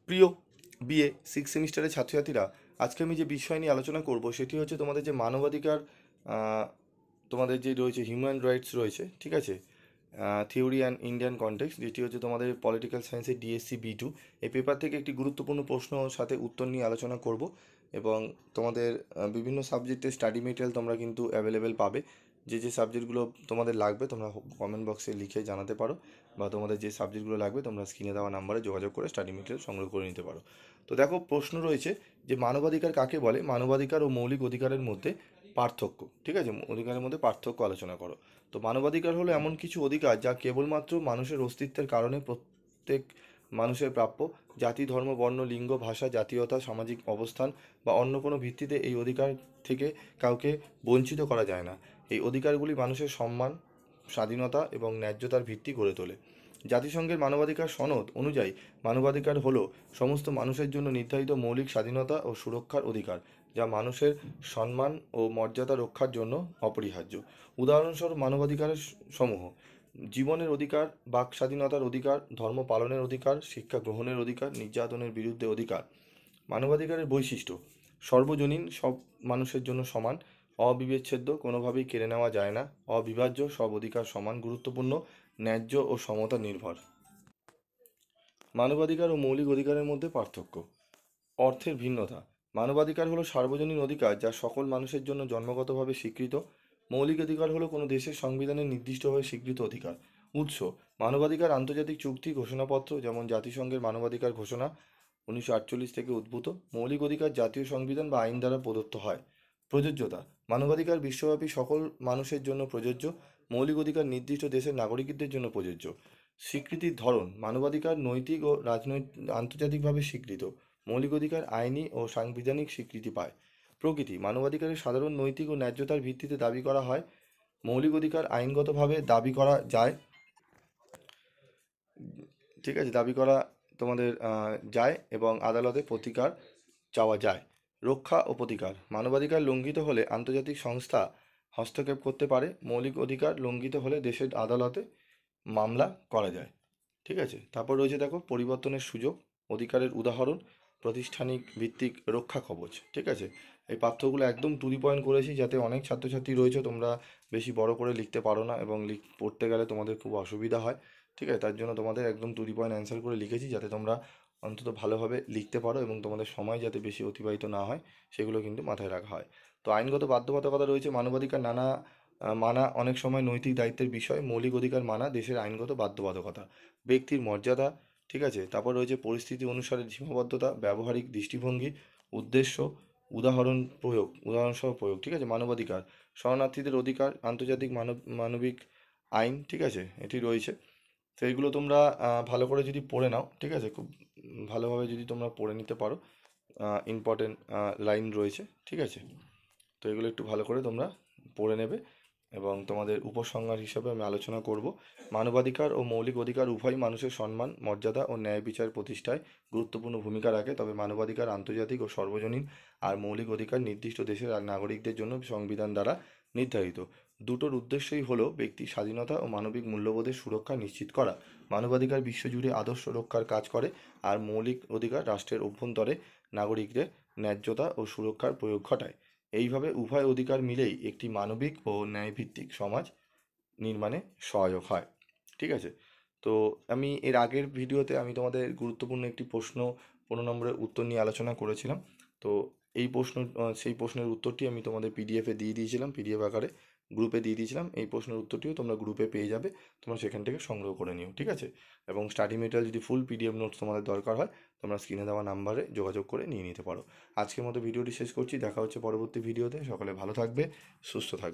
প্রিয় BA six সেমিস্টারের ছাত্রছাত্রীরা, আজকে আমি যে বিষয় নিয়ে আলোচনা করব সেটি হচ্ছে তোমাদের যে মানবাধিকার, তোমাদের যে রয়েছে হিউম্যান রাইটস রয়েছে, ঠিক আছে, থিওরি অ্যান্ড ইন্ডিয়ান কনটেক্সট, যেটি হচ্ছে তোমাদের পলিটিক্যাল সায়েন্সের ডিএসসি B2। এই পেপার থেকে একটি গুরুত্বপূর্ণ প্রশ্ন সাথে উত্তর নিয়ে আলোচনা করব। এবং তোমাদের বিভিন্ন সাবজেক্টের স্টাডি মেটেরিয়াল তোমরা কিন্তু অ্যাভেলেবেল পাবে। যে যে সাবজেক্টগুলো তোমাদের লাগবে তোমরা কমেন্ট বক্সে লিখে জানাতে পারো, বা তোমাদের যে সাবজেক্টগুলো লাগবে তোমরা স্ক্রিনে দেওয়া নাম্বারে যোগাযোগ করে স্টাডি মেটেরিয়াল সংগ্রহ করে নিতে পারো। তো দেখো, প্রশ্ন রয়েছে যে মানবাধিকার কাকে বলে, মানবাধিকার ও মৌলিক অধিকারের মধ্যে পার্থক্য, ঠিক আছে, অধিকারের মধ্যে পার্থক্য আলোচনা করো। তো মানবাধিকার হলো এমন কিছু অধিকার যা কেবলমাত্র মানুষের অস্তিত্বের কারণে প্রত্যেক মানুষের প্রাপ্য। জাতি, ধর্ম, বর্ণ, লিঙ্গ, ভাষা, জাতীয়তা, সামাজিক অবস্থান বা অন্য কোনো ভিত্তিতে এই অধিকার থেকে কাউকে বঞ্চিত করা যায় না। এই অধিকারগুলি মানুষের সম্মান, স্বাধীনতা এবং ন্যায্যতার ভিত্তি গড়ে তোলে। জাতিসংঘের মানবাধিকার সনদ অনুযায়ী মানবাধিকার হলো সমস্ত মানুষের জন্য নির্ধারিত মৌলিক স্বাধীনতা ও সুরক্ষার অধিকার, যা মানুষের সম্মান ও মর্যাদা রক্ষার জন্য অপরিহার্য। উদাহরণস্বরূপ মানবাধিকারের সমূহ: জীবনের অধিকার, বাক স্বাধীনতার অধিকার, ধর্ম পালনের অধিকার, শিক্ষা গ্রহণের অধিকার, নির্যাতনের বিরুদ্ধে অধিকার। মানবাধিকারের বৈশিষ্ট্য: সর্বজনীন, সব মানুষের জন্য সমান, অবিচ্ছেদ্য, কোনোভাবেই কেড়ে নেওয়া যায় না, অবিভাজ্য, সব অধিকার সমান গুরুত্বপূর্ণ, ন্যায্য ও সমতা নির্ভর। মানবাধিকার ও মৌলিক অধিকারের মধ্যে পার্থক্য। অর্থের ভিন্নতা: মানবাধিকার হলো সার্বজনীন অধিকার যা সকল মানুষের জন্য জন্মগতভাবে স্বীকৃত। মৌলিক অধিকার হলো কোনো দেশের সংবিধানে নির্দিষ্টভাবে স্বীকৃত অধিকার। উৎস: মানবাধিকার আন্তর্জাতিক চুক্তি, ঘোষণাপত্র, যেমন জাতিসংঘের মানবাধিকার ঘোষণা 1948 থেকে উদ্ভূত। মৌলিক অধিকার জাতীয় সংবিধান বা আইন দ্বারা প্রদত্ত হয়। প্রযোজ্যতা: মানবাধিকার বিশ্বব্যাপী সকল মানুষের জন্য প্রযোজ্য। মৌলিক অধিকার নির্দিষ্ট দেশের নাগরিকদের জন্য প্রযোজ্য। স্বীকৃতির ধরন: মানবাধিকার নৈতিক ও রাজনৈতিক আন্তর্জাতিকভাবে স্বীকৃত। মৌলিক অধিকার আইনি ও সাংবিধানিক স্বীকৃতি পায়। প্রকৃতি: মানবাধিকারের সাধারণ নৈতিক ও ন্যায্যতার ভিত্তিতে দাবি করা হয়। মৌলিক অধিকার আইনগতভাবে দাবি করা যায়, ঠিক আছে, দাবি করা তোমাদের যায় এবং আদালতে প্রতিকার চাওয়া যায়। রক্ষা ও প্রতিকার: মানবাধিকার লঙ্ঘিত হলে আন্তর্জাতিক সংস্থা হস্তক্ষেপ করতে পারে। মৌলিক অধিকার লঙ্ঘিত হলে দেশের আদালতে মামলা করা যায়, ঠিক আছে। তারপর রয়েছে দেখো পরিবর্তনের সুযোগ, অধিকারের উদাহরণ, প্রাতিষ্ঠানিক ভিত্তিক রক্ষা কবচ, ঠিক আছে। এই পাঠ্যগুলো একদম টু দি পয়েন্ট করেছি, যাতে অনেক ছাত্রছাত্রী রয়েছে তোমরা বেশি বড় করে লিখতে পারো না এবং পড়তে গেলে তোমাদের খুব অসুবিধা হয়, ঠিক আছে। তার জন্য তোমাদের একদম টু দি পয়েন্ট অ্যান্সার করে লিখেছি, যাতে তোমরা অন্তত ভালোভাবে লিখতে পারো এবং তোমাদের সময় যাতে বেশি অতিবাহিত না হয় সেগুলো কিন্তু মাথায় রাখা হয়। তো আইনগত বাধ্যবাধকতা রয়েছে। মানবাধিকার মানা অনেক সময় নৈতিক দায়িত্বের বিষয়। মৌলিক অধিকার মানা দেশের আইনগত বাধ্যবাধকতা। ব্যক্তির মর্যাদা, ঠিক আছে। তারপর রয়েছে পরিস্থিতি অনুসারে সীমাবদ্ধতা, ব্যবহারিক দৃষ্টিভঙ্গি, উদ্দেশ্য, উদাহরণসহ প্রয়োগ, ঠিক আছে। মানবাধিকার: শরণার্থীদের অধিকার, আন্তর্জাতিক মানবিক আইন, ঠিক আছে, এটি রয়েছে। তো এইগুলো তোমরা ভালো করে যদি পড়ে নাও, ঠিক আছে, খুব ভালোভাবে যদি তোমরা পড়ে নিতে পারো, ইম্পর্টেন্ট লাইন রয়েছে, ঠিক আছে। তো এগুলো একটু ভালো করে তোমরা পড়ে নেবে। এবং তোমাদের উপসংহার হিসাবে আমি আলোচনা করব, মানবাধিকার ও মৌলিক অধিকার উভয়ই মানুষের সম্মান, মর্যাদা ও ন্যায় বিচার প্রতিষ্ঠায় গুরুত্বপূর্ণ ভূমিকা রাখে। তবে মানবাধিকার আন্তর্জাতিক ও সর্বজনীন, আর মৌলিক অধিকার নির্দিষ্ট দেশের নাগরিকদের জন্য সংবিধান দ্বারা নির্ধারিত। দুটোর উদ্দেশ্যই হলো ব্যক্তির স্বাধীনতা ও মানবিক মূল্যবোধের সুরক্ষা নিশ্চিত করা। মানবাধিকার বিশ্বজুড়ে আদর্শ রক্ষার কাজ করে, আর মৌলিক অধিকার রাষ্ট্রের অভ্যন্তরে নাগরিকদের ন্যায্যতা ও সুরক্ষার প্রয়োগ ঘটায়। এইভাবে উভয় অধিকার মিলেই একটি মানবিক ও ন্যায়ভিত্তিক সমাজ নির্মাণে সহায়ক হয়, ঠিক আছে। তো আমি এর আগের ভিডিওতে আমি তোমাদের গুরুত্বপূর্ণ একটি প্রশ্ন 15 নম্বরের উত্তর নিয়ে আলোচনা করেছিলাম। তো এই সেই প্রশ্নের উত্তরটি আমি তোমাদের পিডিএফে দিয়ে দিয়েছিলাম, পিডিএফ আকারে গ্রুপে দিয়ে দিয়েছিলাম। এই প্রশ্নের উত্তরটিও তোমরা গ্রুপে পেয়ে যাবে, তোমরা সেখান থেকে সংগ্রহ করে নিও, ঠিক আছে। এবং স্টাডি মেটেরিয়াল যদি ফুল পিডিএফ নোটস তোমাদের দরকার হয়, তোমরা স্ক্রিনে দেওয়া নাম্বারে যোগাযোগ করে নিয়ে নিতে পারো। আজকের মতো ভিডিওটি শেষ করছি, দেখা হচ্ছে পরবর্তী ভিডিওতে। সকলে ভালো থাকবে, সুস্থ থাকবে।